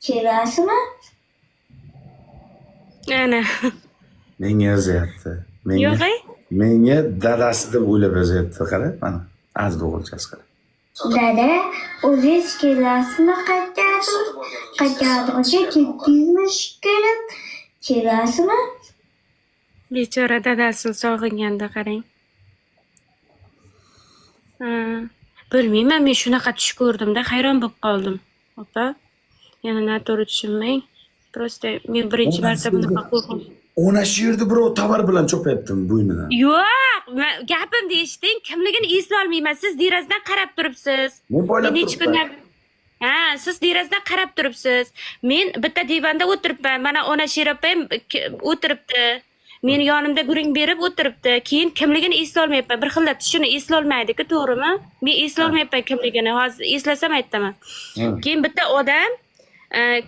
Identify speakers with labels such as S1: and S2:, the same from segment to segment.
S1: Kelasizmi?
S2: Ana.
S3: Menga yozyapti.
S2: Yo'q,
S3: Menga dadasi deb o'ylab yozyapti. Qara, mana. Aziz o'g'ilchasi qara.
S1: Dada, o'zingiz kelasizmi qayerga ketdingizmi shekilli? Kelasizmi?
S2: bechora dadasini sog'inganda qarang. Bilmayman, men shunaqa tush ko'rdimda, hayron bo'lib qoldim. Opa, yana noto'g'ri tushunmang. Prosta men birinchi marta bunaqa qo'rqdim.
S3: Ona shu yerda birov tovar bilan cho'payaptimi bo'ynidan?
S2: Yo'q, gapimni eshiting, kimligini eslolmayman. Siz derazadan qarab turibsiz.
S3: Men poylab
S2: necha kundan siz derazadan qarab turibsiz. Men bitta divanda o'tiribman. Mana ona Sherapam o'tiribdi. Meni yonimda guring berib o'tiribdi. Keyin kimligini eslolmayapman. Bir xillat shuni eslolmaydi-ku, to'g'rimi? Men eslolmayapman kimligini. Hozir eslasam aytaman. Keyin bitta odam,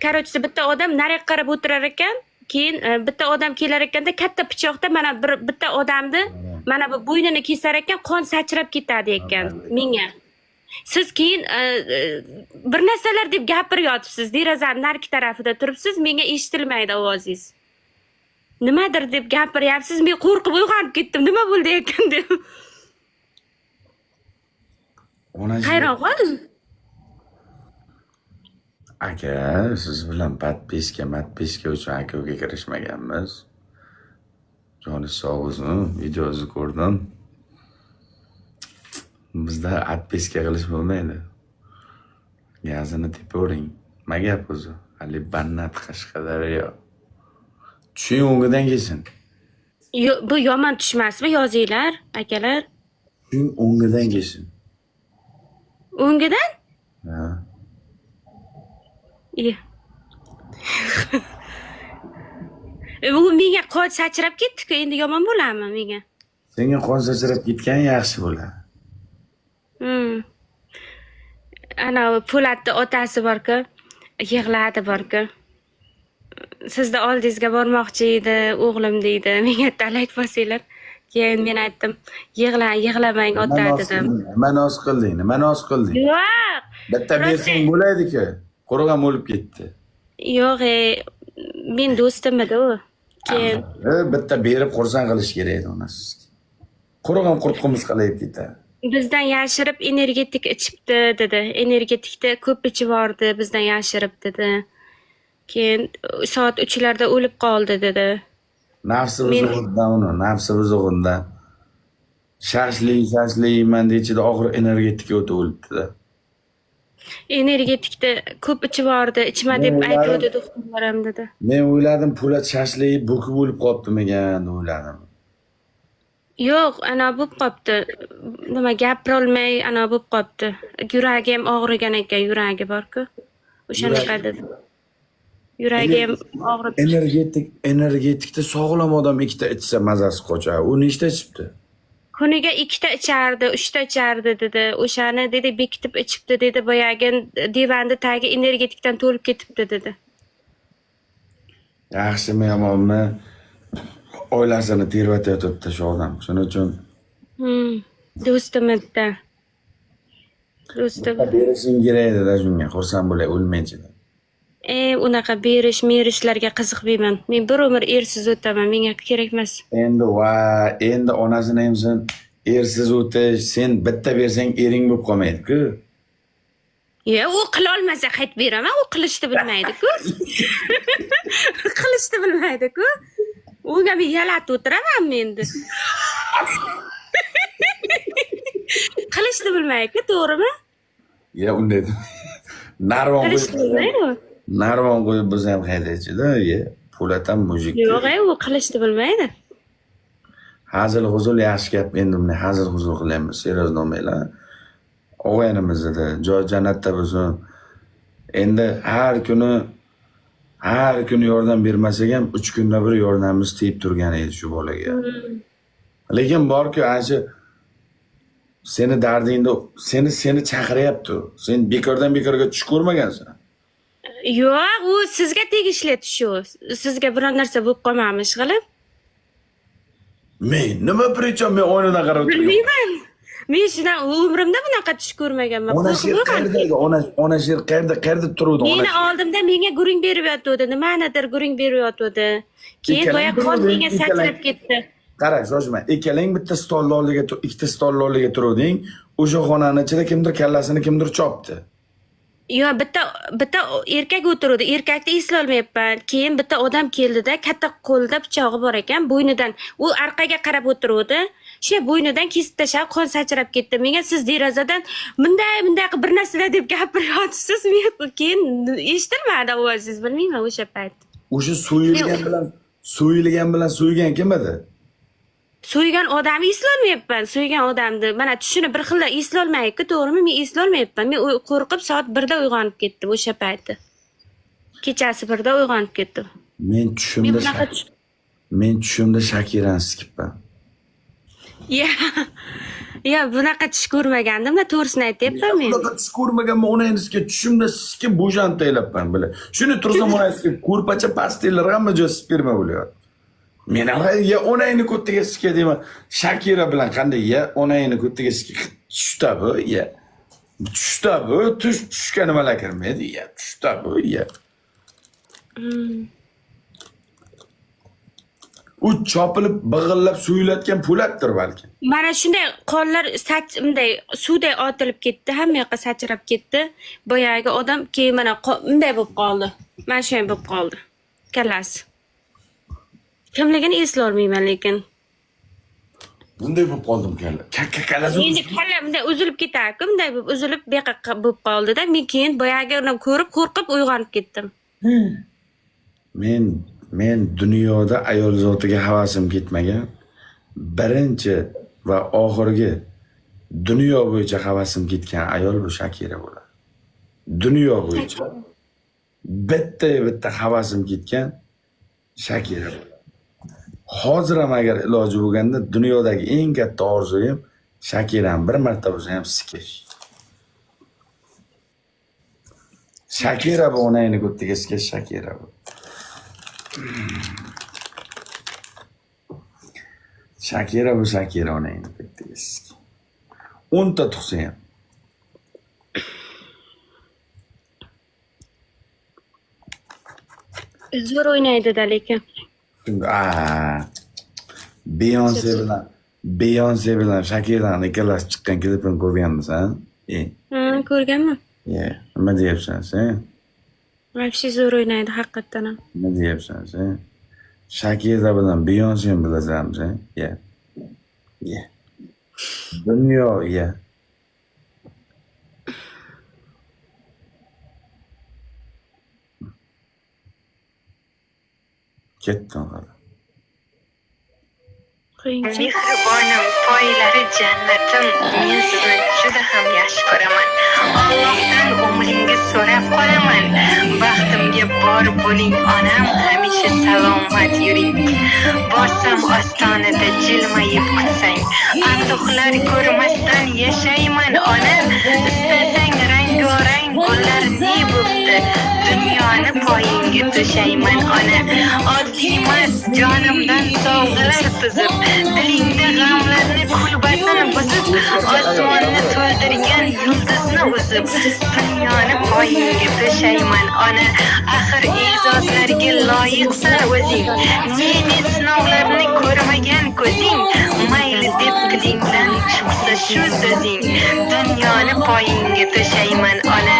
S2: короче, bitta odam nariga qarab o'tirar ekan. Keyin bitta odam kelar ekanda katta pichoqda mana bitta odamni mana bu bo'ynini kesar ekan, qon sachrab ketadi ekan menga. Siz keyin bir narsalar deb gapiryapsiz. Derazaning narki tarafida turibsiz, menga eshitilmaydi ovozingiz. Nimadir deb gapiryapsiz, men qo'rqib uyg'onib ketdim. Nima bo'ldi ekan deb. Hayron qoldim.
S3: Aka, siz bilan matpiska uchun aka-uka kirishmaganmiz. Joni sog' bo'lsin, videozni ko'rdim. Bizda atpiska qilish bo'lmaydi. Gazini tepavering. Nima gap o'zi? Hali Bannat Qashqadaryo. Tushing o'ngidan kelsin.
S2: Bu yomon tushmasmi, yozinglar, akalar?
S3: Tushing o'ngidan kelsin.
S2: O'ngidan?
S3: Ha.
S2: Bu menga qon sachrab ketdi-ku, endi yomon bo'ladimi menga?
S3: Senga qon sachrab ketgan yaxshi bo'ladi.
S2: Ana Po'latni otasi bor-ku, yig'ladi bor-ku. Sizni oldingizga bormoqchi edi, o'g'lim deydi. Menga talak bosinglar. Keyin men aytdim, yig'lamang ota dedim.
S3: Nima noz qilding?
S2: Yo'q.
S3: Bitta bersang bo'laydi-ku. Qo'rg'am o'lib ketdi.
S2: Yo'q, men do'stim edi u. Keyin
S3: bitta berib xursand qilish kerak edi uni sizga. Qo'rg'am qurtqimiz qalayib ketadi.
S2: Bizdan yashirib energetik ichibdi dedi. Energetikda ko'p ichib bordi, bizdan yashirib dedi. Keyin soat 3larda o'lib qoldi dedi.
S3: Nafsi buzug'undan. Shashli manda ichida og'ir energetika o'tib o'libdi-da.
S2: Energetikda ko'p ichib bordi, ichma deb aytdi doktorlarim dedi.
S3: Men o'yladim, Po'lat shashlik bo'kib o'lib qolibdimikan deb o'yladim.
S2: Yo'q, ana bo'lib qopti. Nima gapira olmay, ana bo'lib qopti. Yuragi ham og'rigan ekan, yuragi bor-ku. O'shanaqa dedi. Yuragi ham og'rib.
S3: Energetikda sog'lom odam ikkita ichsa mazasi qochadi. U nechta ichibdi?
S2: Kuniga 2 ta ichardi, 3 ta ichardi dedi. O'shani dedi bekitib ichibdi dedi. Boyagi divanda tagi energetikdan to'lib ketibdi dedi.
S3: Yaxshimi yomonmi? Oilasini tervatayotibdi shu odam. Shuning uchun
S2: do'stim edi. Do'stim.
S3: Berishing kerak edi-da shunga, xursand bo'lay, o'lmaychi.
S2: Unaqa berishlarga qiziqmayman. Men bir umr ersiz o'taman, menga kerak emas.
S3: Endi onasini ham sen ersiz o'tish, sen bitta bersang ering bo'lib qolmaydi-ku.
S2: U qila olmasa qaytib beraman, u qilishni bilmaydi-ku. Qilishni bilmaydi-ku. Unga men yalatib o'tiramanmi endi? Qilishni bilmaydi-ku, to'g'rimi?
S3: Unday. Narvon qo'yib biz ham haydaychi-da, Po'lat ham mujik.
S2: Yo'q, u qilishni bilmaydi.
S3: Hazil-huzul yaxshi gap, endi bunday hazil-huzul qilyapmiz, seriozno olmanglar. O'g'aynimiz edi, joy jannatda bo'lsin. Endi har kuni yordam bermasak ham 3 kunda bir yordamimiz tegib turgan edi shu bolaga. Lekin borku, ana seni dardingda seni chaqiryapti. Sen bekorga tush ko'rmagansan.
S2: Yo'q, u sizga tegishli shu. Sizga biror narsa bo'lib qolmamiş qilib.
S3: Men nima pricham, men o'yinidan qarab turibman.
S2: Men shundan umrimda bunaqa tush ko'rmaganman.
S3: Ona sher qayerda edi? Ona sher qayerda turuvdi?
S2: Meni oldimda menga guring berib yotuvdi, nimanidir guring berib yotuvdi. Keyin boya qon menga sachrab ketdi.
S3: Qara, shoshma. Ikkalang bitta stolni oldiga, ikkita stolni oldiga turuvding. O'sha xonaning ichida kimdir kallasini kimdir chopdi.
S2: Yo, bitta erkak o'tiruvdi. Erkakni eslolmayapman. Keyin bitta odam keldida, katta qo'lda pichog'i bor ekan, bo'ynidan u orqaga qarab o'tiruvdi. Shu bo'ynidan kesib tashlab qon sachrab ketdi. Menga siz derazadan bunday bir narsalar deb gapiryapsiz. Men keyin eshitilmadi ovozingiz, bilmayman o'sha payt.
S3: O'sha so'yilgan bilan kim edi?
S2: So'ygan odamni eslolmayapman. So'ygan odamni mana tushini bir xilla eslolmayapti, to'g'rimi? Men eslolmayapman. Men qo'rqib soat 1da uyg'onib ketdim o'sha payti. Kechasi 1da uyg'onib ketdim.
S3: Men tushimda Shakirani sikibman.
S2: Ya, bunaqa tush ko'rmagandim, to'g'risini aytyapman men.
S3: Bunaqa tush ko'rmaganman, onangizga tushimda sikib bo'shantaylabman bile. Shuni tursam onangizga ko'rpacha pastellar hamma joy sperma bo'lyapti. Men ya onangni ko'tiga sikka deyman. Shakira bilan qanday ya onangni ko'tiga sikka tushda bu ya. Tushda bu tushga nimalar kirmaydi ya. Tushda bu ya. U chopilib big'illab suyilayotgan po'latdir balki.
S2: Mana shunday qonlar bunday suvday otilib ketdi, hamma yoqqa sachrab ketdi. Boyagi odam keyin mana bunday bo'lib qoldi. Mana shunday bo'lib qoldi. Kallasi. Kimligini eslolmayman lekin.
S3: Bunday bo'lib qoldim kalla. Kallasi.
S2: Endi kalla bunday uzilib ketar-ku, bunday bo'lib uzilib beqaqa bo'lib qoldi-da, men keyin boyagi uni ko'rib qo'rqib uyg'onib ketdim.
S3: Men dunyoda ayol zotiga havasim ketmagan. Birinchi va oxirgi dunyo bo'yicha havasim ketgan ayol bu Shakira bo'ladi. Dunyo bo'yicha bitta havasim ketgan Shakira bo'ladi. Hozir ham agar iloji bo'lganda dunyodagi eng katta orzuyim Shakirani bir marta bo'lsa ham sikish. Shakira bu onangni ko'tiga sikish Shakira bu. Shakira onangni ko'tiga sikish. 10 ta tug'sa ham.
S2: Zo'r o'ynaydi-da lekin.
S3: Beyonce bilan Shakirani ikkalasi chiqqan klipini ko'rganmisan?
S2: Ko'rganman.
S3: Nima deyapsan sen?
S2: Вообще zo'r o'ynaydi haqiqatan ham.
S3: Nima deyapsan sen? Shakira bilan Beyonce'ni bilasanmi sen? Dunyo, Ketdim hali.
S4: Mehribonim, poylari jannatim, men sizni juda ham yaxshi ko'raman. Allohdan umringiz so'rab qolaman. Baxtimga bor bo'ling onam, hamisha salomat yuring. Borsam ostonada jilmayib kutsang, ardoqlar ko'rmasdan yashayman ona. Istasang rang-rang gullar bo'pti, dunyoni poyingga to'shayman ona. Oddiy emas jonimdan sovg'alar tuzib, dilingda g'amlarni kulbatini buzib, osmonni to'ldirgan yulduzni uzib, dunyoni poyingga to'shayman ona. Axir e'zozlarga loyiqsan o'zing, ne sinovlarni ko'rmagan ko'zing, mayli deb tilingdan chiqsa shu so'zing, dunyoni poyingga to'shayman ona.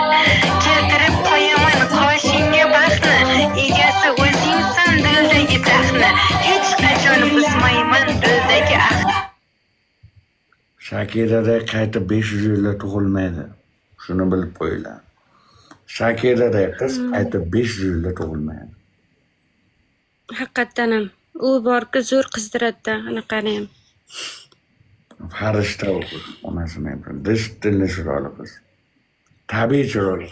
S4: Keltirib qo'yaman qoshingga baxtni, egasi o'zingsan dildagi taxtni, hech qachon buzmayman dildagi ahd.
S3: Shakirada qayta 500 yillar tug'ilmaydi. Shuni bilib qo'yinglar. Shakirada qiz qayta 500 yillar tug'ilmaydi.
S2: Haqiqatan ham u borki zo'r qizdiradi-da, anaqani ham.
S3: Farishta o'qiz, onasini ham. Dilli chiroyli qiz. Tabiiy chiroyli.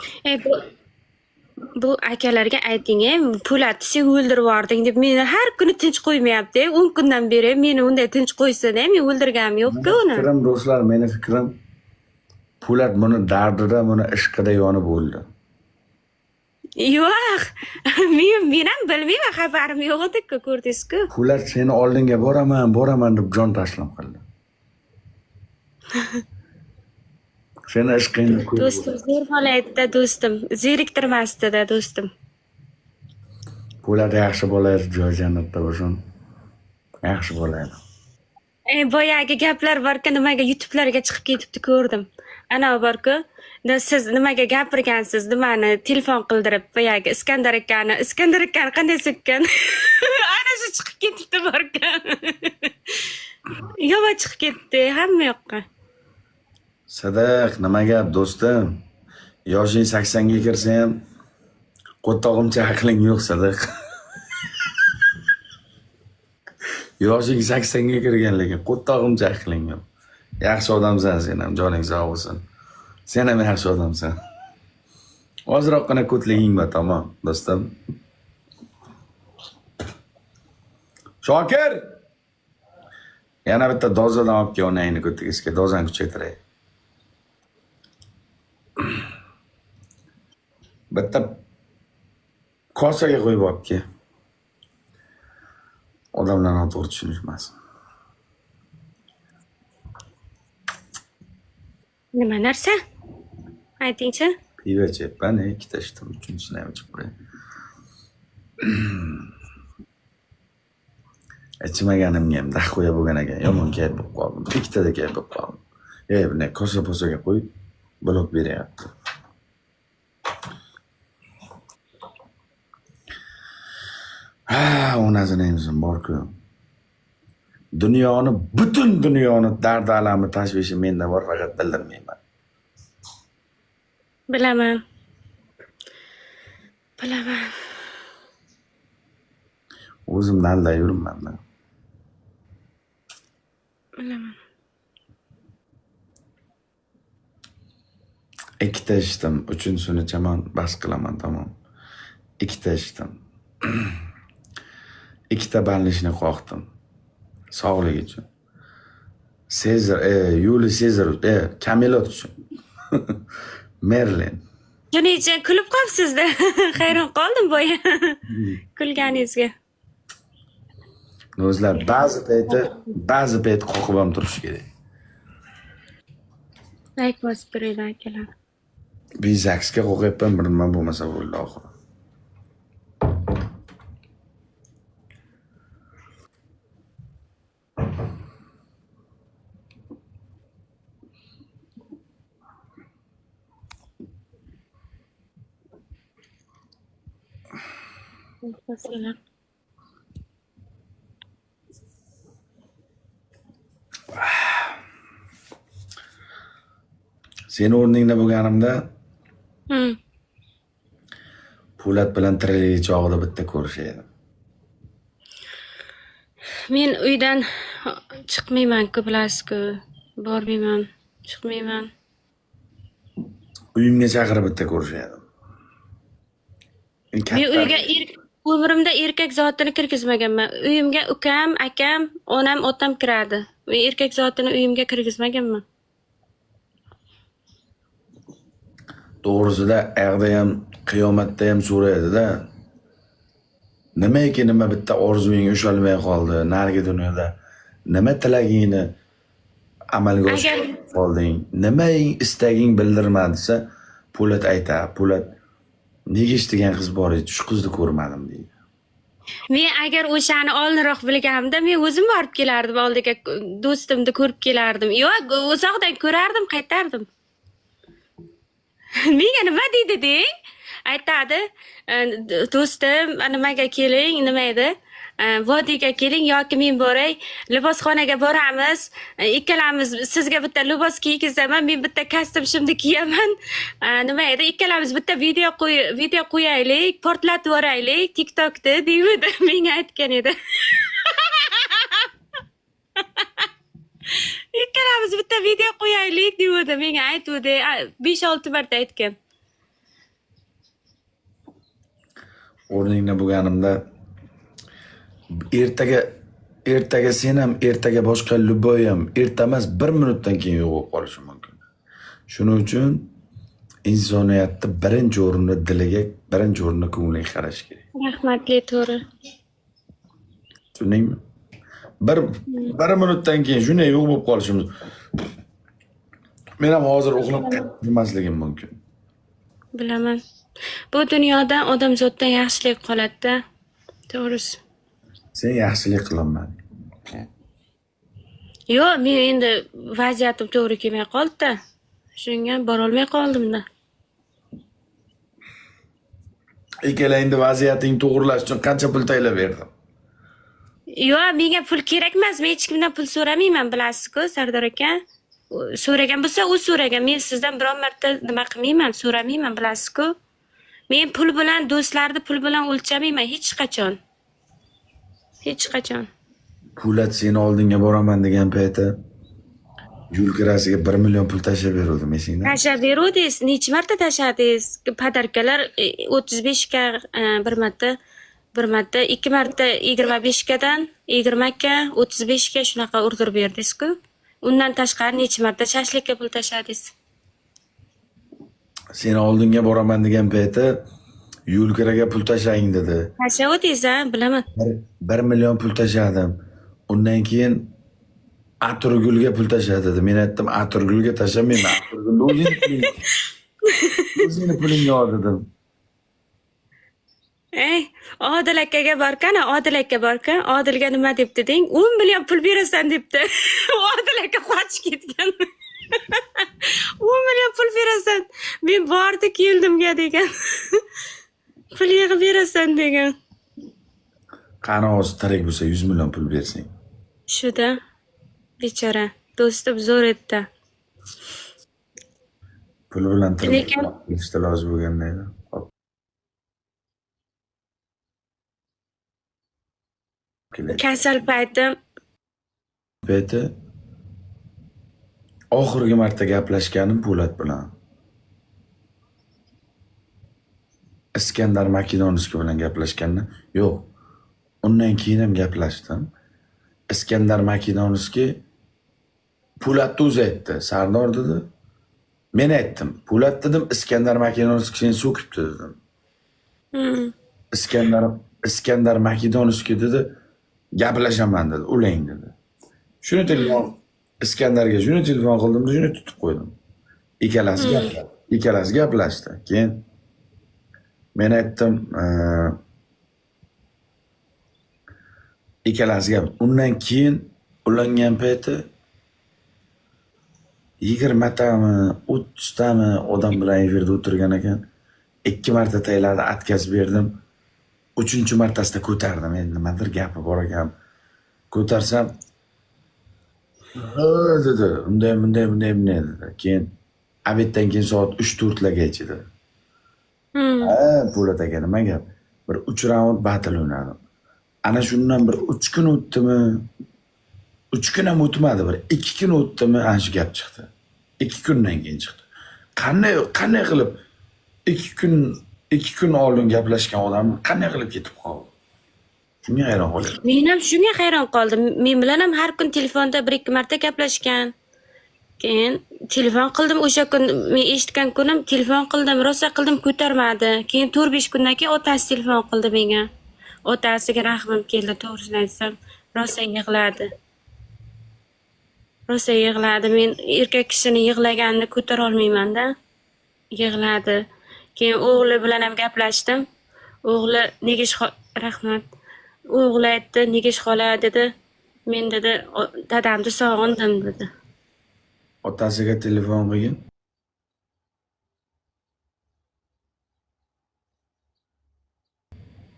S2: Bu akalarga ayting, Po'lat sen o'ldirib yubording deb meni har kuni tinch qo'ymayapti. 10 kundan beri meni unday tinch qo'ysa-da, men o'ldirganim yo'q-ku uni.
S3: Fikrim do'stlar, meni fikrim Po'lat buni dardida, buni ishqida yonib o'ldi.
S2: Yo'q. Men ham bilmayman, xabarim yo'q edi-ku, ko'rdingiz-ku.
S3: Po'lat seni oldinga boraman deb jon taslim qildi. Seni ishqingni ko'rib
S2: Do'stim zo'r bola edi-da, do'stim. Zeriktirmasdi-da, do'stim.
S3: Po'lat yaxshi bola edi, joy jannatda bo'lsin. Yaxshi bola edi.
S2: Boyagi gaplar borku, nimaga YouTube'larga chiqib ketibdi ko'rdim. Ana borku, siz nimaga gapirgansiz, nimani telefon qildirib, boyagi Iskandar akani qanday so'kkan? Ana shu chiqib ketibdi borku. Yova chiqib ketdi hamma yoqqa.
S3: Sadiq, nima gap do'stim? Yoshing 80 ga kirsa ham qo'ttog'imcha aqling yo'q, Sadiq. Yoshing 80 ga kirgan, lekin qo'ttog'imcha aqling yo'q. Yaxshi odamsan sen ham, joning sog' bo'lsin. Sen ham yaxshi odamsan. Ozroqgina ko'tliging bor, tamom, do'stim. Shokir! Yana bitta dozadan olib kel, onangni ko'tagizga dozani kuchaytiray. Bitta kosaga qo'yib olib kel. Odamlar noto'g'ri tushunishmasin.
S2: Nima narsa? Aytingchi?
S3: Pivo chepman, ikkita ichdim, uchinchisini ham ichib qo'yay. Ichmaganimga ham dahqo'ya bo'lgan ekan, yomon kayf bo'lib qoldim. Ikkitada kayf bo'lib qoldim. Bunday kosa-posaga qo'yib blok beryapti. Onasini emizim bor-ku. Butun dunyoni dard alami tashvishi menda bor, faqat bildirmayman.
S2: Bilaman.
S3: O'zimni aldab yuribman.
S2: Bilaman.
S3: Ikkita ichdim, uchinchisini chamon bas qilaman, tamom. Ikkita ichdim. Ikkita banlishni qoqdim. Sog'lik uchun. Yuli Sezar, Kamilot uchun. Merlin.
S2: Shuning uchun kulib qolibsiz-da. Hayron qoldim boya. Kulganingizga.
S3: O'zlar ba'zi payt qoqib ham turish kerak.
S2: Like bosib turinglar akalar.
S3: Bizaksga qo'yibman, nima bo'lmasa bo'ldi oxiri.
S2: Bosinglar.
S3: Seni o'rningda bo'lganimda Po'lat bilan tiriklik chog'ida bitta ko'rishaydim.
S2: Men uydan chiqmayman-ku, bilasiz-ku. Bormayman, chiqmayman.
S3: Uyimga chaqirib bitta ko'rishaydim.
S2: Men uyga umrimda erkak zotini kirgizmaganman. Uyimga ukam, akam, onam, otam kiradi. Men erkak zotini uyimga kirgizmaganman.
S3: To'g'risida ayog'da ham, qiyomatda ham so'raydi-da. Nima bitta orzuying ushalmay qoldi, narigi dunyoda. Nima tilagingni amalga oshirib qolding? Nima istaging bildirmadi desa, Po'lat aytadi. Po'lat nega eshitgan qiz bor edi, shu qizni ko'rmadim deydi.
S2: Men agar o'shani oldinroq bilganimda, men o'zim borib kelardim, oldiga do'stimni ko'rib kelardim. Yo'q, uzoqdan ko'rardim, qaytardim. Menga nima deydi deng? Aytadi, do'stim, nimaga keling, nima edi? Vodiyga keling yoki men boray, libosxonaga boramiz. Ikkalamiz sizga bitta libos kiygizaman, men bitta kostyum shimni kiyaman. Nima edi? Ikkalamiz bitta video qo'yaylik, portlatib yuboraylik TikTokda deydi. Menga aytgan edi. Ikkalamiz bitta video qo'yaylik deydi. Menga aytdi, 5-6 marta aytgan.
S3: O'rningda bo'lganimda ertaga sen ham, ertaga boshqa Luboy ham ertamas 1 minutdan keyin yo'q bo'lib qolishi mumkin. Shuning uchun insoniyatda birinchi o'rinda diliga, birinchi o'rinda ko'ngliga qarash kerak.
S2: Rahmatli, to'g'ri.
S3: Tushundingmi? Bir minutdan keyin shunday yo'q bo'lib qolishi mumkin. Men ham hozir uxlab qolmasligim mumkin.
S2: Bilaman. Bu dunyoda odamzoddan yaxshilik qoladi-da. To'g'risi.
S3: Sen yaxshilik qilaman.
S2: Yo'q, men endi vaziyatim to'g'ri kelmay qoldi-da. Shunga bora olmay qoldim-da.
S3: Ikkalangni vaziyating to'g'rilash uchun qancha pul tayinlab berdim?
S2: Yo'q, menga pul kerak emas. Men hech kimdan pul so'ramayman, bilasiz-ku, Sardor aka. So'ragan bo'lsa, u so'ragan. Men sizdan biron marta nima qilmayman, so'ramayman, bilasiz-ku. Men pul bilan, do'stlarni pul bilan o'lchamayman hech qachon. Hech qachon.
S3: Pulat seni oldinga boraman degan payti yo'lkirasiga 1 million pul tashlab beruvdim esingda.
S2: Tashlab beruvdingiz, necha marta tashladingiz? Podarkalar 35 ga bir marta, 2 marta 25 gadan 20 ga, 35 ga shunaqa urdirib berdingiz-ku. Undan tashqari necha marta shashlikka pul tashladingiz?
S3: Seni oldinga boraman degan payti yo'lkiraga pul tashlang dedi.
S2: Tashlavdingiz, bilaman.
S3: 1 million pul tashladim. Undan keyin Aturgulga pul tashladi dedi. Men aytdim, Aturgulga tashlamayman. Aturgulni o'zingni pulingga ol dedim.
S2: Odil akaga borkan, Odil aka borkan. Odilga nima debdi deng? 10 million pul berasan debdi. Odil aka qochib ketgan. 10 million pul berasan. Men bordi keldimga degan. Pul yig'ib berasan degan.
S3: Qani hozir tirik bo'lsa 100 million pul bersang.
S2: Shuda bechora do'stim zo'r etdi.
S3: Pul bilan
S2: Lekin
S3: tilishda lozim bo'lganda edi. Hop.
S2: kasal paytim
S3: oxirgi marta gaplashganim Po'lat bilan. Iskandar Makedonskiy bilan gaplashgandim. Yo'q. Undan keyin ham gaplashdim. Iskandar Makedonskiy Po'latni o'zi aytdi. Sardor dedi. Men aytdim. Po'lat dedim, Iskandar Makedonskiy seni so'kibdi dedim. Iskandar Makedonskiy dedi, gaplashaman dedi, ulang dedi. Shuni Iskandarga shuni telefon qildim, shuni tutib qo'ydim. Ikkalasi gaplashdi. Keyin men aytdim, ikkalasi gap. Undan keyin ulangan payti 20 tami, 30 tami odam bilan efirda o'tirgan ekan. 2 marta taylarni atkazib berdim. 3-martasida ko'tardim. Endi nimadir gapi bor ekan. Ko'tarsam dedi, bunday dedi. Keyin abetdan keyin soat 3-4 largacha dedi. Po'lat aka nima gap? Bir 3 raund battle o'ynadim. Ana shundan bir 3 kun o'tdimi? 3 kun ham o'tmadi, bir 2 kun o'tdimi, ana shu gap chiqdi. 2 kundan keyin chiqdi. Qanday qilib 2 kun oldin gaplashgan odam qanday qilib ketib qoldi? Shunga hayron qoldim.
S2: Men ham shunga hayron qoldim. Men bilan ham har kun telefonda 1-2 marta gaplashgan. Keyin telefon qildim o'sha kun, men eshitgan kunim telefon qildim, rosa qildim, ko'tarmadi. Keyin 4-5 kundan keyin otasi telefon qildi menga. Otasiga rahmim keldi, to'g'risini aytsam, rosa yig'ladi. Men erkak kishini yig'laganini ko'tara olmayman-da. Yig'ladi. Keyin o'g'li bilan ham gaplashdim. O'g'li Negish rahmat. O'g'li aytdi, Negish xola dedi. Men dedi, dadamni sog'indim dedi.
S3: Otasiga telefon qilgin.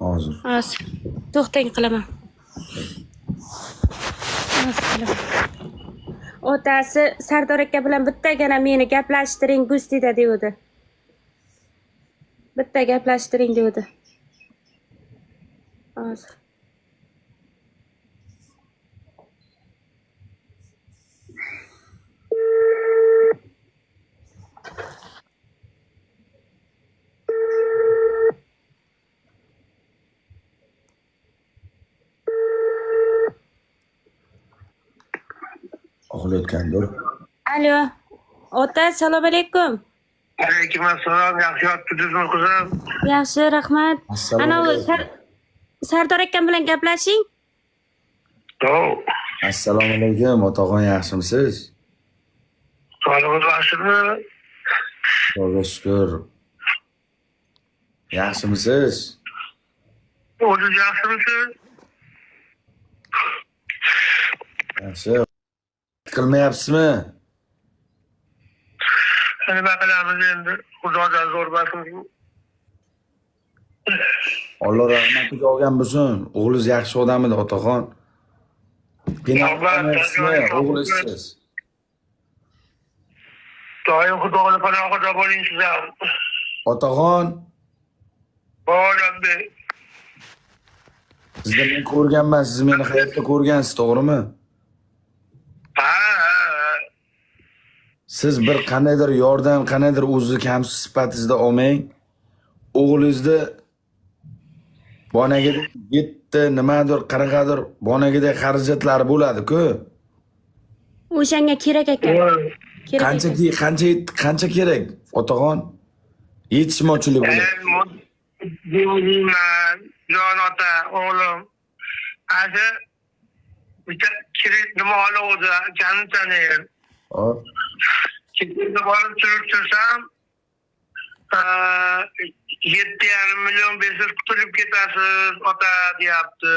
S3: Hozir.
S2: To'xtang qilaman. Otasi Sardor aka bilan bittagina meni gaplashtiring Gustida deydi. Bitta gaplashtiring deydi. Hozir.
S3: Uxlayotgandir.
S2: Alo. Ota, assalomu alaykum.
S5: Alaykum assalom. Yaxshi yotibsizmi qizim?
S2: Yaxshi, rahmat. Ana Sardor akam bilan gaplashing.
S3: Assalomu alaykum, otaxon, yaxshimisiz?
S5: Sağlığınız başımı.
S3: Xudoga shukr. Yaxshimisiz?
S5: O'ziz yaxshimisiz?
S3: Yaxshi. Qilmayapsizmi?
S5: Nima qilamiz endi? Xudodan zo'r bo'lsin.
S3: Alloh rahmatiga olgan bo'lsin. O'g'lingiz yaxshi odam edi, otaxon. Qiynalmayapsizmi? O'g'lisiz.
S5: Doim Xudoning panohida bo'ling sizlar.
S3: Otaxon,
S5: Bolambe.
S3: sizni men ko'rganman, siz meni hayotda ko'rgansiz, to'g'rimi?
S5: Ha.
S3: Siz bir qandaydir yordam, qandaydir o'zi kamsiz sifatingizda olmang. O'g'lingizni bonagidek yetti, nimadir, qanaqadir bonagidek xarajatlari bo'ladi-ku.
S2: O'shanga kerak ekan. Kerak ekan.
S3: Qancha kerak, otaxon? Yetishmovchilik bo'ladi.
S5: Deyman, jon ota, o'g'lim. Hozir bitta kirit nima oladi, jani tanir.
S3: Hop.
S5: Ketirib borib tursam, 7,5 million bersiz qutulib ketasiz, ota deyapti.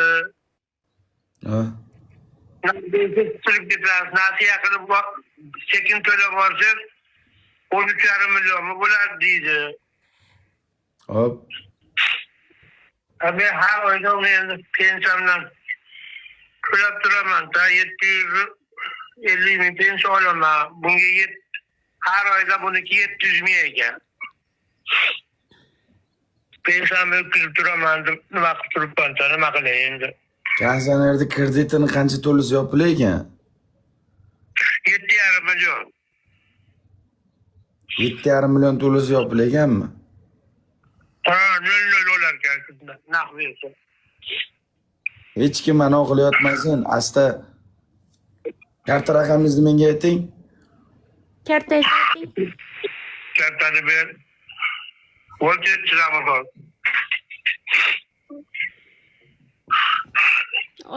S3: Ha.
S5: Qutulib ketasiz, nasiya qilib sekin to'lab borsiz, 13,5 million bo'ladi deydi.
S3: Hop.
S5: Ben har oyda uni endi pensiyamdan to'lab turaman. 750 ming pensiya olaman. Bunga har oyda buniki 700 ming ekan. Pensiyamni o'tkazib turaman deb nima qilib turibman, nima qilay endi.
S3: Pensionerni kreditini qancha to'lasa yopilar ekan?
S5: 7,5 million.
S3: 7,5 million to'lasa yopilar ekanmi?
S5: Ha, 0 olar ekan shunda. Naq bersa.
S3: Hech kim ma'no qilayotmasin. Asta karta raqamingizni menga ayting.
S2: Karta ayting.
S5: Kartani ber. Voltechirami bor.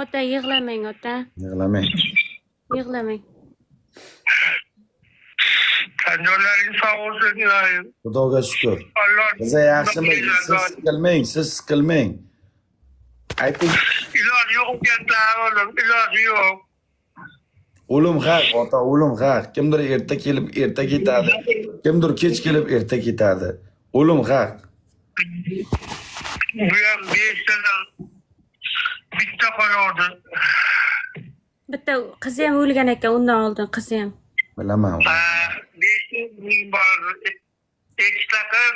S2: Ota yig'lamang, ota.
S3: Yig'lamang.
S2: Yig'lamang.
S5: Tanjonlaring sog' bo'lsin, ilohim.
S3: Xudoga shukr.
S5: Alloh
S3: Biz yaxshimiz? Siz siqilmang. Ayting.
S5: iloji yo'q ekan, o'g'lim, iloji yo'q.
S3: O'lim haq, ota, o'lim haq. Kimdir erta kelib erta ketadi. Kimdir kech kelib erta ketadi. O'lim haq.
S5: Bu ham 5 tadan bitta qoladi.
S2: Bitta qizi ham o'lgan ekan, undan oldin qizi ham.
S3: Bilaman.
S5: 5 ming bor. Ikkita qiz.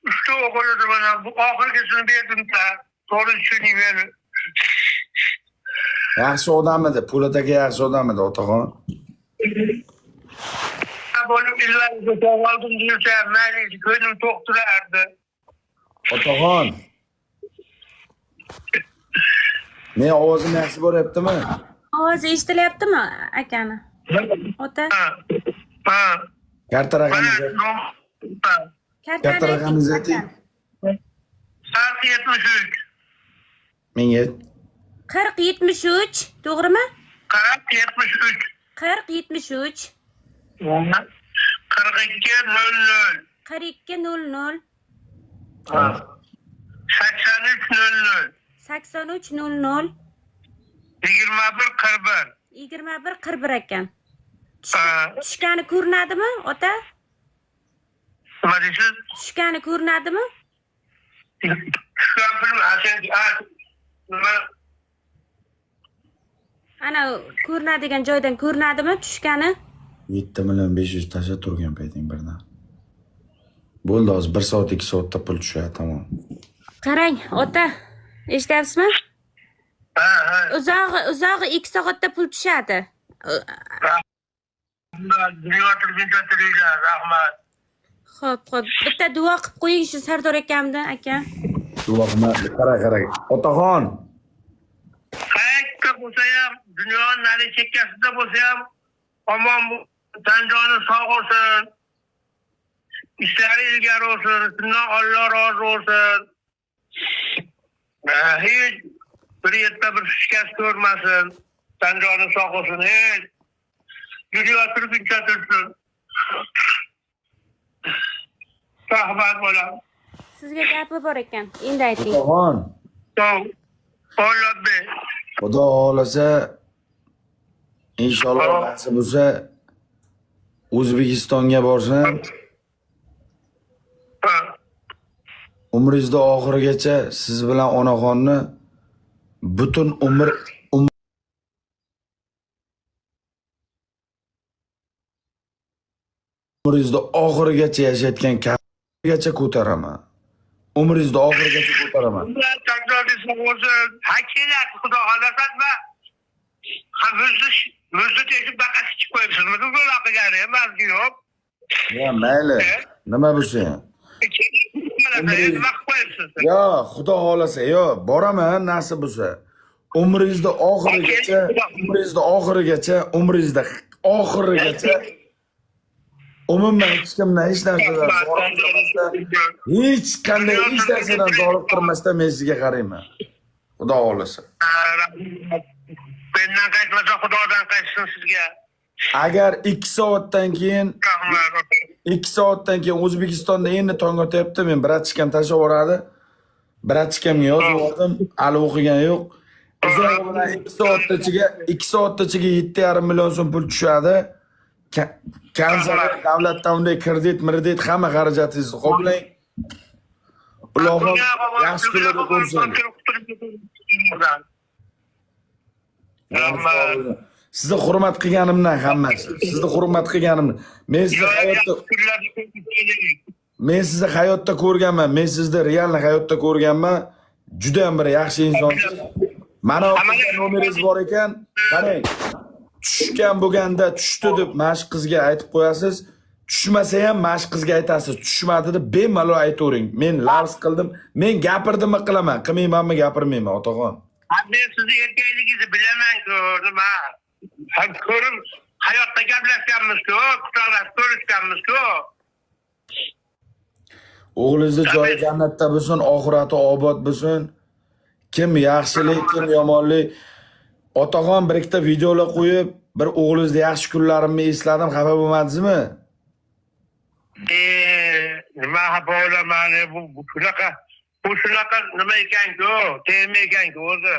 S5: 3 ta o'g'il mana bu oxirgisini berdim-da. To'g'ri tushuning meni.
S3: Yaxshi odam edi, Po'lataka yaxshi odam edi, otaxon.
S5: Bo'lib illarga to'g'aldim deyilsa, mayli, ko'zim to'q turardi.
S3: Otaxon. Men ovozim yaxshi bo'lyaptimi?
S2: Ovozi eshitilyaptimi akani? Ota.
S5: Ha.
S3: Karta raqamingizni Karta raqamingizni ayting.
S5: 73.
S3: Menga
S2: 40-73, to'g'rimi?
S5: 40-73.
S2: 40-73.
S5: 42-00.
S2: 42-00.
S5: 83-00.
S2: 83-00.
S5: 21-41.
S2: 21-41 ekan.
S5: Ha.
S2: Tushgani ko'rinadimi, ota?
S5: Nima deysiz?
S2: Tushgani ko'rinadimi?
S5: Tushgan film nima?
S2: Ana ko'rinadigan joydan ko'rinadimi tushgani?
S3: 7 million 500 tashlab turgan payting birdan. Bo'ldi, hozir 1 soat 2 soatda pul tushadi, tamom.
S2: Qarang, ota. Eshityapsizmi?
S5: Ha.
S2: Uzog'i 2 soatda pul tushadi.
S5: Dunyo turguncha turinglar, rahmat.
S2: Xo'p. Bitta duo qilib qo'ying shu Sardor akamdan, aka.
S3: Duoxona, qara. Otaxon.
S5: Qayerda bo'lsa ham, dunyoning nari chekkasida bo'lsa ham, omon tanjoni sog' bo'lsin. Ishlari ilgari olsin, shundan Alloh rozi bo'lsin. Hech bir yerda bir shikast ko'rmasin. Tanjoni sog' bo'lsin. Dünya turguncha tursin. Rahmat bolam.
S2: Sizga gapi bor ekan. Endi ayting.
S3: Otaxon,
S5: Sog'. Olambe.
S3: xudo xohlasa inshaalloh nasib bo'lsa O'zbekistonga borsam,
S5: Ha.
S3: umringizda oxirigacha siz bilan onaxonni butun umringizda oxirigacha yashayotgan kafgacha ko'taraman. Umringizda oxirigacha ko'taraman.
S5: Takrorli so'zim. Hakikat xudo xolasa va muzni tekib baqasi chiqib qo'yibsizmi? Zo'la qilgani emas yo'q.
S3: Ya mayli. Nima bo'lsa ham.
S5: Nima qo'yibsiz?
S3: Yo, xudo xolasa, yo, boraman nasib bo'lsa. Umringizda oxirigacha umuman hech kimdan hech narsadan hech qanday hech narsadan zoriqtirmasdan men sizga qarayman. Xudo xolasa.
S5: Mendan qaytmasa xudodan qaytsin sizga.
S3: Agar 2 soatdan keyin O'zbekistonda endi tong otyapti, men bratchikam tashlab yuboradi. Bratchikamga yozib oldim, hali o'qigan yo'q. Uzog'i bilan 2 soatda ichiga 7,5 million so'm pul tushadi. Kansar davlatdan unday kredit hamma xarajatingizni qoplang. Uloqni yaxshi kunlarda ko'rsangiz. Sizni hurmat qilganimdan hammasi. Sizni hurmat qilganimdan. Men sizni hayotda ko'rganman. Men sizni real hayotda ko'rganman. Juda ham bir yaxshi insonsiz. Mana nomeringiz bor ekan. Qarang. Tushgan bo'lganda tushdi deb mashq qizga aytib qo'yasiz. Tushmasa ham mashq qizga aytasiz. Tushmadi deb bemalol aytavering. Men lafz qildim. Men gapirdimmi qilaman, qilmaymanmi gapirmayman, otaxon.
S5: Men sizni erkakligingizni bilaman-ku, nima? Ham ko'rib hayotda gaplashganmiz-ku, quchoqlashib ko'rishganmiz-ku.
S3: O'g'lingizni joyi jannatda bo'lsin, oxirati obod bo'lsin. Kim yaxshilik, kim yomonlik. Otaxon bir ikkita videolar qo'yib, bir o'g'lingizni yaxshi kunlarimni esladim, xafa bo'lmadingizmi?
S5: Nima xafa bo'laman, bu shunaqa nima ekan-ku, tema ekan-ku o'zi.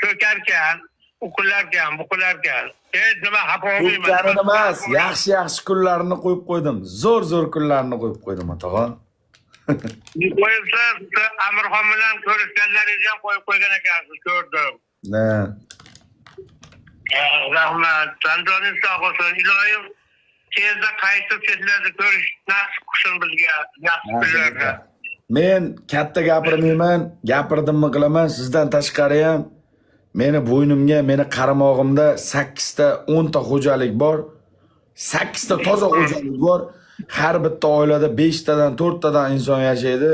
S5: Cho'karkan, o'qilarkan, buqilarkan. Nima xafa bo'lmayman.
S3: O'qishni emas, yaxshi kunlarini qo'yib qo'ydim. Zo'r kunlarini qo'yib qo'ydim, otaxon.
S5: Qo'yibsiz, Amirxon bilan ko'rishganlaringizni ham qo'yib qo'ygan ekansiz, ko'rdim.
S3: Ne.
S5: Rahmat. Tanjoningiz sog' bo'lsin. Iloyim tezda qaytib sizlarni ko'rish nasib qilsin bizga. Yaxshi kunlarda.
S3: Men katta gapirmayman, gapirdimmi qilaman. Sizdan tashqari ham meni bo'ynimga, meni qaramog'imda 8 ta, 10 ta xo'jalik bor. 8 ta toza xo'jalik bor. Har bitta oilada 5 tadan 4 tadan inson yashaydi.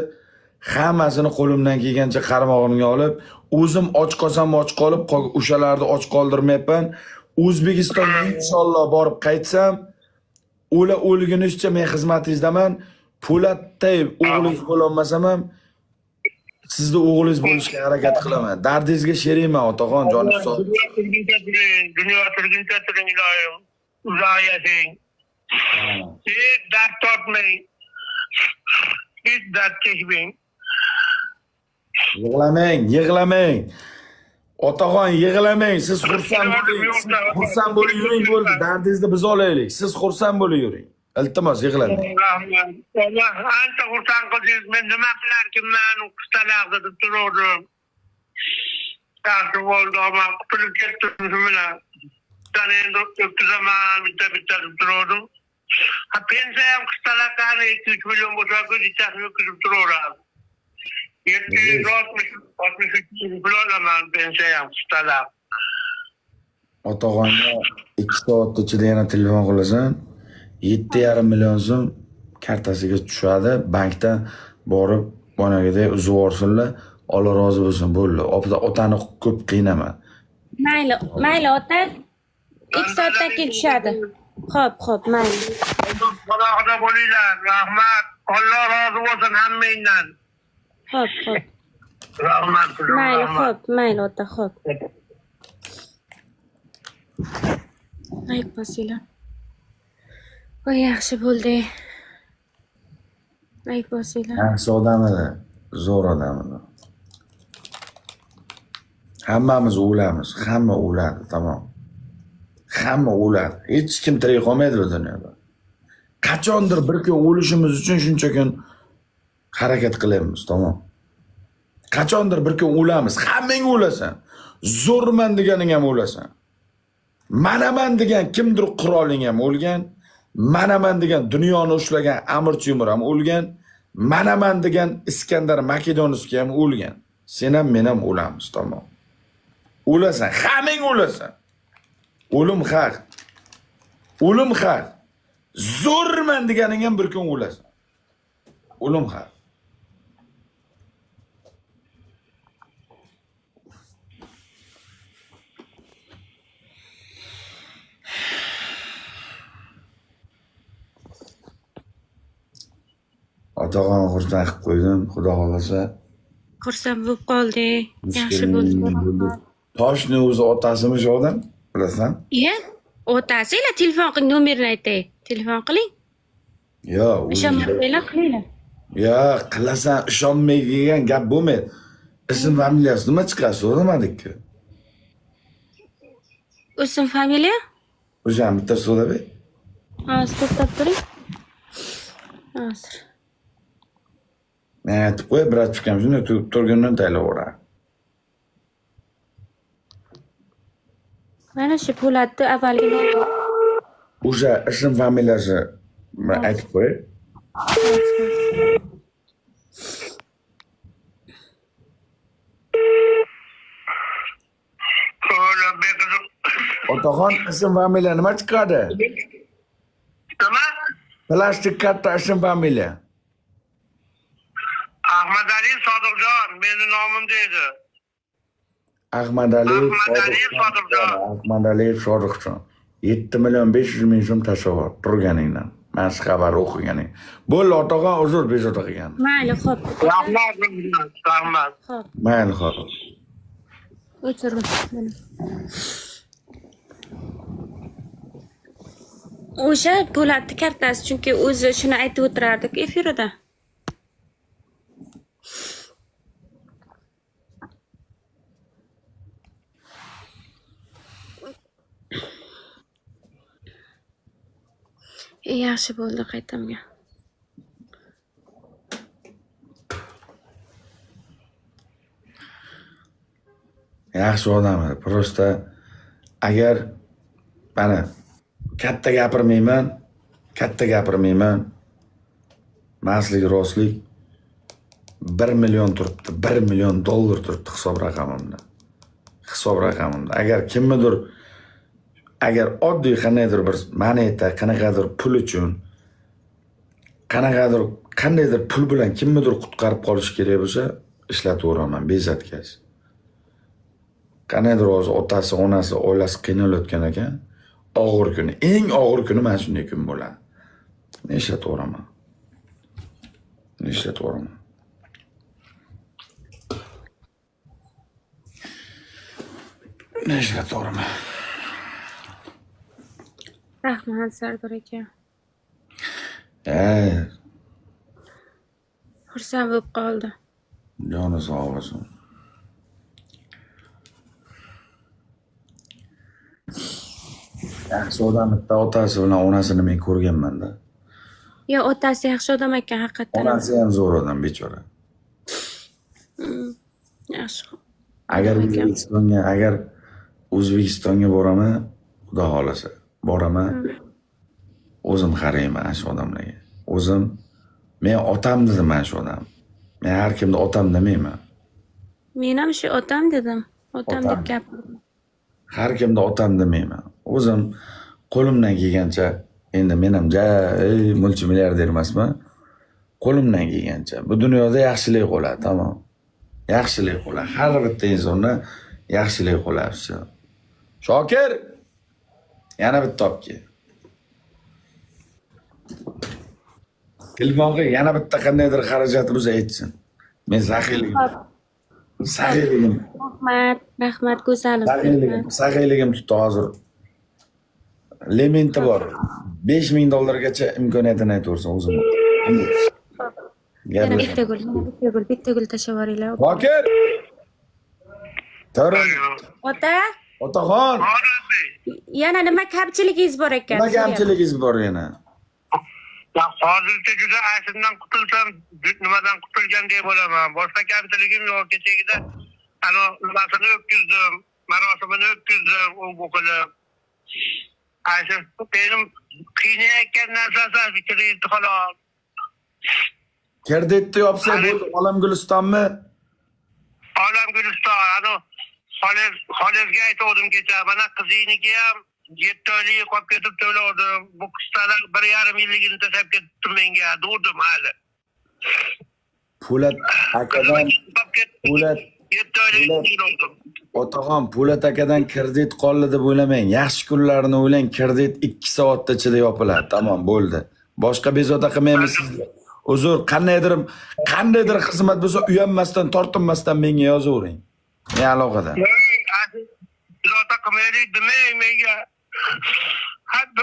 S3: Hammasini qo'limdan kelgancha qaramog'imga olib, o'zim och qolsam och qolib, o'shalarni och qoldirmayapman. O'zbekistonga inshaalloh borib qaytsam, o'lgunizcha men xizmatingizdaman. Po'latday o'g'lingiz bo'la olmasam ham sizni o'g'lingiz bo'lishga harakat qilaman. Dardingizga sherikman, otaxon, jonim sog'.
S5: Dunyo turguncha turing iloyim. Uzoq yashang. Hech dard tortmang. Hech dard chekmang.
S3: Yig'lamang. Otaxon, yig'lamang. Siz xursand bo'ling yuring bo'ldi. Dardingizni biz olaylik. Siz xursand bo'ling yuring. Iltimos, yig'lamang.
S5: Alloh ancha xursand qildingiz. Men nima qilarkinman, qistalaqda deb turardim. Yaxshi bo'ldi, ammo qutulib ketdim bilan. Sana endi o'tkazaman, bitta deb turardim. Pensiya ham qistalaqani 2-3 million bo'lsa, ko'chasini o'tkazib turaveradi. 763 pul olaman pensiya ham qistalaq.
S3: Otaxonga 2 soat ichida yana telefon qilasan, 7,5 million so'm kartasiga tushadi. Bankdan borib, bonagiday uzib yuborsinlar. Alloh rozi bo'lsin, bo'ldi. Otani ko'p qiynama.
S2: Mayli ota. 2 soatdan keyin tushadi. Xo'p, mayli.
S5: Xudo bo'linglar. Rahmat. Alloh rozi bo'lsin hammangizdan.
S2: Xo'p.
S5: Rahmat.
S2: Mayli ota, xo'p. Ayb bo'lsanglar. Voy yaxshi bo'ldi. Ayb bo'lsanglar.
S3: Yaxshi odam edi, zo'r odam edi. Hammamiz o'lamiz, hamma o'ladi, tamom. Hamma o'ladi. Hech kim tirik qolmaydi bu dunyoda. Qachondir bir kun o'lishimiz uchun shuncha kun harakat qilyapmiz, tamom. Qachondir bir kun o'lamiz, hammang o'lasan. Zo'rman deganing ham o'lasan. Manaman degan kimdir qiroling ham o'lgan. Manaman degan dunyoni ushlagan Amir Temur ham o'lgan. Manaman degan Iskandar Makedonskiy ham o'lgan. Sen ham men ham o'lamiz, tamom. O'lasan, hammang o'lasan. O'lim haq. O'lim haq. Zo'rman deganing ham bir kun o'lasan. O'lim haq. Otog'on xursand qilib qo'ydim, xudo xolasa.
S2: Xursand bo'lib qoldi. Yaxshi bo'ldi.
S3: Toshni o'zi otasimi shu odam, bilasan?
S2: Iya, otasi ila telefon qiling, nomerini aytay. Telefon qiling.
S3: Yo,
S2: Ishonmasanglar qilinglar.
S3: yo, qilasan, ishonmaydigan gap bo'lmaydi. Ism familiyasi nima chiqadi, so'ramadik-ku.
S2: Ism familiya?
S3: O'sha bitta so'rab ber.
S2: Hozir to'xtab turing. Hozir.
S3: Men aytib qo'y, bratchikam shunday turgandan tayyorlar.
S2: Mana shu Po'latni avvalgi nomi.
S3: O'sha ism familiyasi aytib qo'y. Otaxon ism familiya nima chiqadi?
S5: Nima?
S3: Plastik katta ism familiya.
S5: Ahmadali Sodiqjon meni nomim deydi.
S3: Ahmadaliyev
S5: Sodiqjon.
S3: Ahmadaliyev Sodiqjon. 7.500.000 so'm tasavvur turganingdan. Mana shu xabar o'qiganing. Bo'ldi otaxon, uzr bezovta qilgan.
S2: Mayli, xo'p.
S5: Rahmat.
S2: Xo'p,
S3: Mayli, xo'p.
S2: o'chiring. O'sha Po'latni kartasi, chunki o'zi shuni aytib o'tirardik efirida. Yaxshi bo'ldi, qaytamga.
S3: Yaxshi odam edi. Prosta agar mana katta gapirmayman. Maslik rostlik 1 million turibdi, 1 million dollar turibdi hisob raqamimda. Agar oddiy qandaydir bir moneta, qanaqadir pul uchun, qandaydir pul bilan kimnidir qutqarib qolish kerak bo'lsa, ishlataveraman, bezatkaz. Qandaydir hozir otasi, onasi, oilasi qiynalayotgan ekan, og'ir kuni, eng og'ir kuni mana shunday kun bo'ladi. Men ishlataveraman.
S2: Rahmat, Sardor aka. Xursand bo'lib qoldi.
S3: Joni sog' bo'lsin. Yaxshi odam bitta otasi bilan onasini men ko'rganman-da.
S2: Yo, otasi yaxshi odam ekan, haqiqatan.
S3: Onasi ham zo'r odam, bechora.
S2: Yaxshi.
S3: Agar O'zbekistonga boraman, xudo xolasa, boraman. O'zim qarayman shu odamlarga. Men otam dedim mana shu odam. Men har kimni otam demayman.
S2: Men ham shu otam dedim. Otam deb gapirdim.
S3: Har kimni otam demayman. O'zim qo'limdan kelgancha, endi men ham multimilliarder emasman. Qo'limdan kelgancha bu dunyoda yaxshilik qiladi, tamom. Yaxshilik qiladi. Har bitta insonga yaxshilik qiladi. Shokir, yana bitta topki. Telefonga yana bitta qandaydir xarajati bo'lsa aytsin. Men saxiyligim.
S2: Rahmat, go'zalim.
S3: Saxiyligim tutdi hozir. limiti bor. $5000 imkoniyatini aytaversin o'zim.
S2: Yana bitta gul tashlab yuboringlar.
S3: Bokir! To'g'ri.
S2: Ota,
S3: Otaxon,
S2: yana nima kamchiligingiz bor ekan?
S3: nima kamchiligingiz bor yana?
S5: Ya hozircha juda ashimdan qutulsam, nimadan qutulgan deb bo'laman. Boshqa kamchiligim yo'q. Kechagida ana nimasini o'tkazdim, marosimini o'tkazdim, u bu qilib. Ashim benim qiynayotgan narsasi kredit xolos.
S3: Kreditni yopsa bo'ldi, Olam Gulistonmi?
S5: Olam Guliston, ana Xolizga aytdim kecha, mana qiziniki ham 7 oylik qolib ketib to'ladim. Bu qishtalar 1,5 yilligini tashlab ketdi menga, durdim hali.
S3: Po'lat akadan Po'lat
S5: 7 oylik to'ladim.
S3: Otaxon, Po'lat akadan kredit qoldi deb o'ylamang. Yaxshi kunlarni o'ylang, kredit 2 soatda ichida yopiladi. Tamom, bo'ldi. Boshqa bezovta qilmaymiz sizga. Uzr, qandaydir xizmat bo'lsa, uyalmasdan, tortinmasdan menga yozavering. Ne aloqada?
S5: Bezovta qilmaylik demang menga. Hatta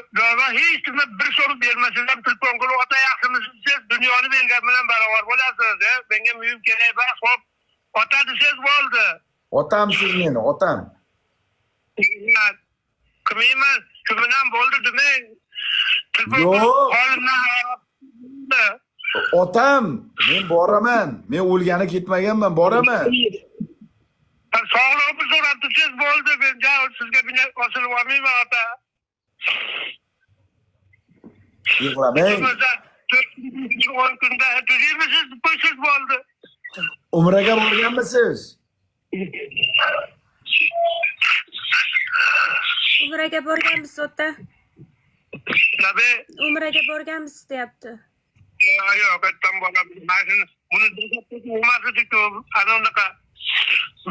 S5: hech kimga bir so'rab bermasinlar, telefon qilib ota yaxshimisiz, siz dunyoni bergan bilan barobar bo'lasiz, menga muyim kerak emas, xo'p. Ota desiz bo'ldi.
S3: Otam siz meni, otam.
S5: Qilmayman, shu bilan bo'ldi demang.
S3: Yo'q. Otam, men boraman. Men o'lgani ketmaganman, boraman.
S5: Sog'liqni so'rab tursiz bo'ldi, men sizga bilan osilib olmayman ota.
S3: Yig'lamang.
S5: 10 kunda turizmsiz qo'ysiz bo'ldi.
S3: Umraga borganmisiz?
S2: Umraga borganmisiz ota?
S5: Nabi,
S2: Umraga borganmisiz deyapti.
S5: yo'q, aytdim bolam. Buni o'masdi-ku, anonaqa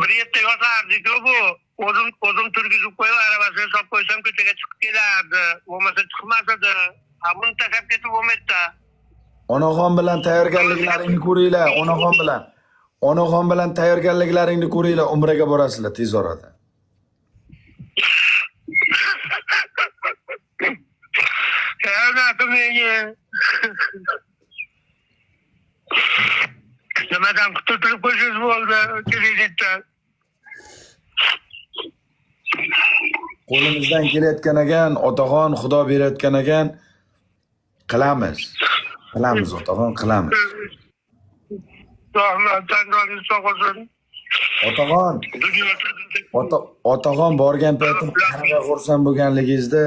S5: bir yerda yozardi-ku bu. O'zim turgizib qo'yib, arabasini solib qo'ysam ko'chaga chiqib kelardi. Bo'lmasa chiqmasdi. Buni tashlab ketib bo'lmaydi.
S3: Onaxon bilan tayyorgarliklaringni ko'ringlar, onaxon bilan. Onaxon bilan tayyorgarliklaringni ko'ringlar, umraga borasizlar tez orada.
S5: Nimadan qutulib qo'ysiz bo'ldi, kreditdan.
S3: Qo'limizdan kelayotgan ekan, otaxon Xudo berayotgan ekan, qilamiz. Qilamiz otaxon, qilamiz.
S5: Rahmat, tangoningiz sog' bo'lsin.
S3: Otaxon, otaxon borgan paytim qanaqa xursand bo'lganligingizda,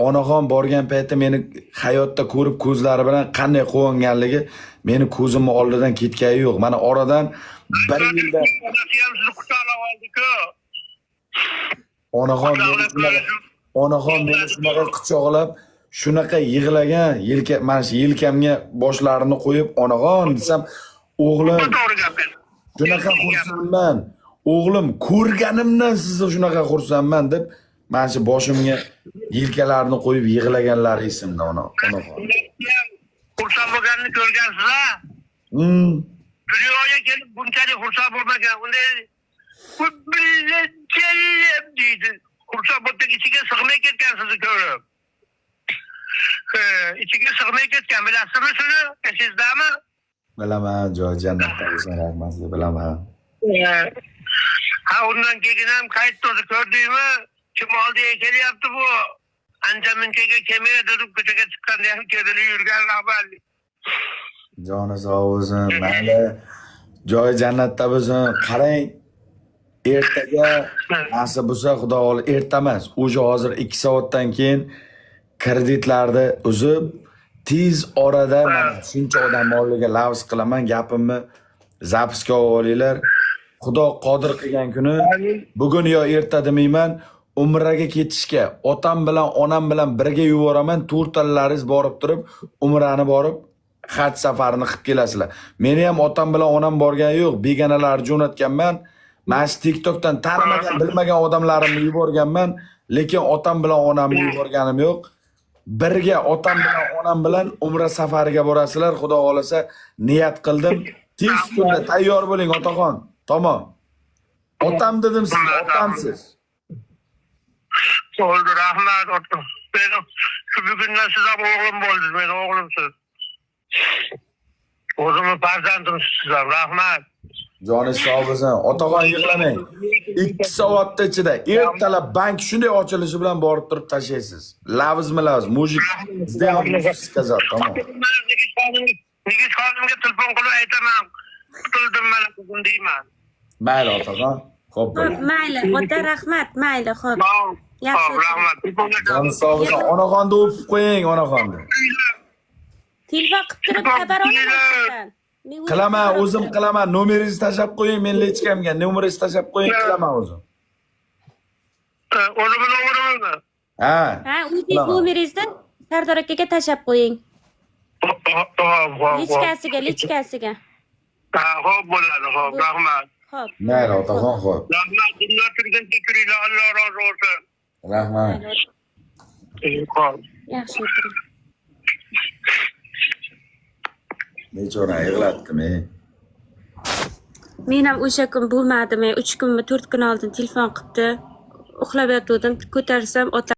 S3: onaxon borgan paytda meni hayotda ko'rib ko'zlari bilan qanday quvonganligi meni ko'zimni oldidan ketgani yo'q. Mana oradan 1 yilda onaxon meni shunaqa quchoqlab, shunaqa yig'lagan, mana shu yelkamga boshlarini qo'yib, onaxon desam, o'g'lim shunaqa xursandman. O'g'lim ko'rganimdan sizni shunaqa xursandman deb mana shu boshimga yelkalarini qo'yib yig'laganlari esimda onaxon.
S5: Xursand bo'lganini ko'rgansiz-a? Dunyoga kelib bunchalik xursand bo'lmagan. Unday bilinchayib deydi. Xursand bo'lib ichiga sig'may ketgan sizni ko'rib. Ichiga sig'may ketgan, bilasizmi shuni? Esizdami?
S3: Bilaman, joy jannatda bo'lsin, rahmat, bilaman.
S5: Ha, undan keyin ham qaytdi, ko'rdingmi? Kim oldiga kelyapti bu? Anjaminkaga kelmaydi deb ko'chaga chiqqanda ham kedili yurgan rahbarlik.
S3: Joni sog' bo'lsin, mayli. Joy jannatda bo'lsin. Qarang, ertaga nasib bo'lsa Xudo xohlasa, erta emas, o'sha hozir 2 soatdan keyin kreditlarni uzib, tez orada mana shuncha odam oldiga lavz qilaman, gapimni zapiska olinglar. Xudo qodir qilgan kuni, bugun yo erta demayman, umraga ketishga otam bilan onam bilan birga yuboraman, to'rttalaringiz borib turib, umrani borib, haj safarini qilib kelasizlar. Meni ham otam bilan onam borgani yo'q, begonalar jo'natganman. Men TikTokdan tanimagan, bilmagan odamlarimni yuborganman, lekin otam bilan onamni yuborganim yo'q. Birga otam bilan onam bilan umra safariga borasizlar, Xudo xolasa niyat qildim. Tez kunda tayyor bo'ling otaxon. Tamam. Otam dedim sizga, otamsiz.
S5: Bo'ldi, rahmat otam. Benim şu bugünden siz ham oğlum bo'ldingiz, meni o'g'limsiz. O'zimni farzandimsiz siz ham, rahmat.
S3: Joningiz sog' bo'lsin. Otaxon yig'lamang. 2 soatda ichida ertalab bank shunday ochilishi bilan borib turib tashlaysiz. Lavizmi lavz, mujik. Bizda ham mujik сказал, tamam.
S5: Nigit xonimga telefon qilib aytaman. Qutuldim mana bugun deyman.
S3: Mayli otaxon. Xo'p
S2: Xo'p,
S3: bo'ling.
S2: mayli, ota rahmat, mayli, xo'p.
S5: Xo'p,
S2: Yaxshi.
S5: rahmat.
S3: Joningiz sog' bo'lsin. Onaxonni o'pib qo'ying, onaxonni.
S2: Telefon qilib turib xabar olaman.
S3: Qilaman, o'zim qilaman. Nomeringizni tashlab qo'ying, men lechkamga nomeringizni tashlab qo'ying, qilaman o'zim.
S5: O'zimni nomerimni.
S3: Ha.
S2: Ha, o'zingiz nomeringizni Sardor akaga tashlab qo'ying. Lichkasiga.
S5: Ha, xo'p bo'ladi, xo'p, rahmat.
S2: Xo'p.
S3: Mayli otaxon, xo'p.
S5: Rahmat, dunyodan kechiringlar, Alloh rozi bo'lsin.
S3: Rahmat.
S5: Xo'p.
S2: Yaxshi o'tiring.
S3: Nechora yig'latdim,
S2: Men ham o'sha kun bo'lmadim, 3 kunmi, 4 kun oldin telefon qilibdi. Uxlab yotgandim, ko'tarsam ota